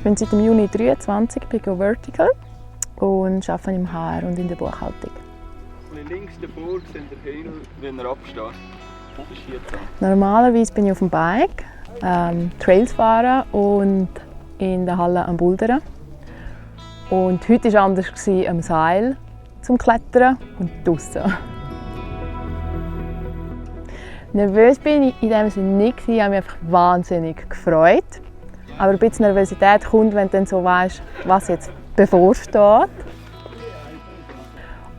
bin seit dem Juni 23 bei Go Vertical und arbeite im HR und in der Buchhaltung. Links davor seht ihr Hill, wenn er absteht. Wo bist du jetzt? Normalerweise bin ich auf dem Bike, Trails fahren und in der Halle am Bouldern. Und heute war es anders am Seil zum Klettern und draussen. Nervös bin ich in dem Sinne nicht, ich habe mich einfach wahnsinnig gefreut. Aber ein bisschen Nervosität kommt, wenn du dann so weißt, was jetzt bevorsteht.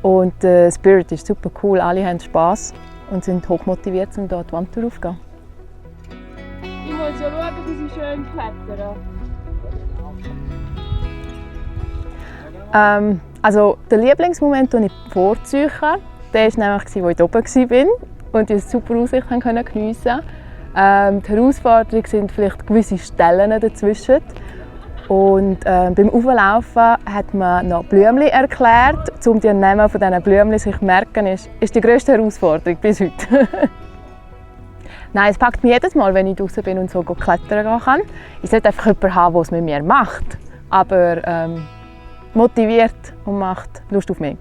Und der Spirit ist super cool, alle haben Spass und sind hochmotiviert, um hier die Wand aufzugehen. Ich muss ja schauen, dass ich schön klettern. Also der Lieblingsmoment, den ich vorziehe, der war nämlich, als ich oben war und eine super Aussicht geniessen konnte. Die Herausforderung sind vielleicht gewisse Stellen dazwischen. Und beim Auflaufen hat man noch Blümchen erklärt, um die Namen von diesen Blümchen sich zu merken, ist die grösste Herausforderung bis heute. Nein, es packt mich jedes Mal, wenn ich draußen bin und so klettern gehen kann. Ich sollte einfach jemanden haben, der es mit mir macht, aber motiviert und macht Lust auf mich.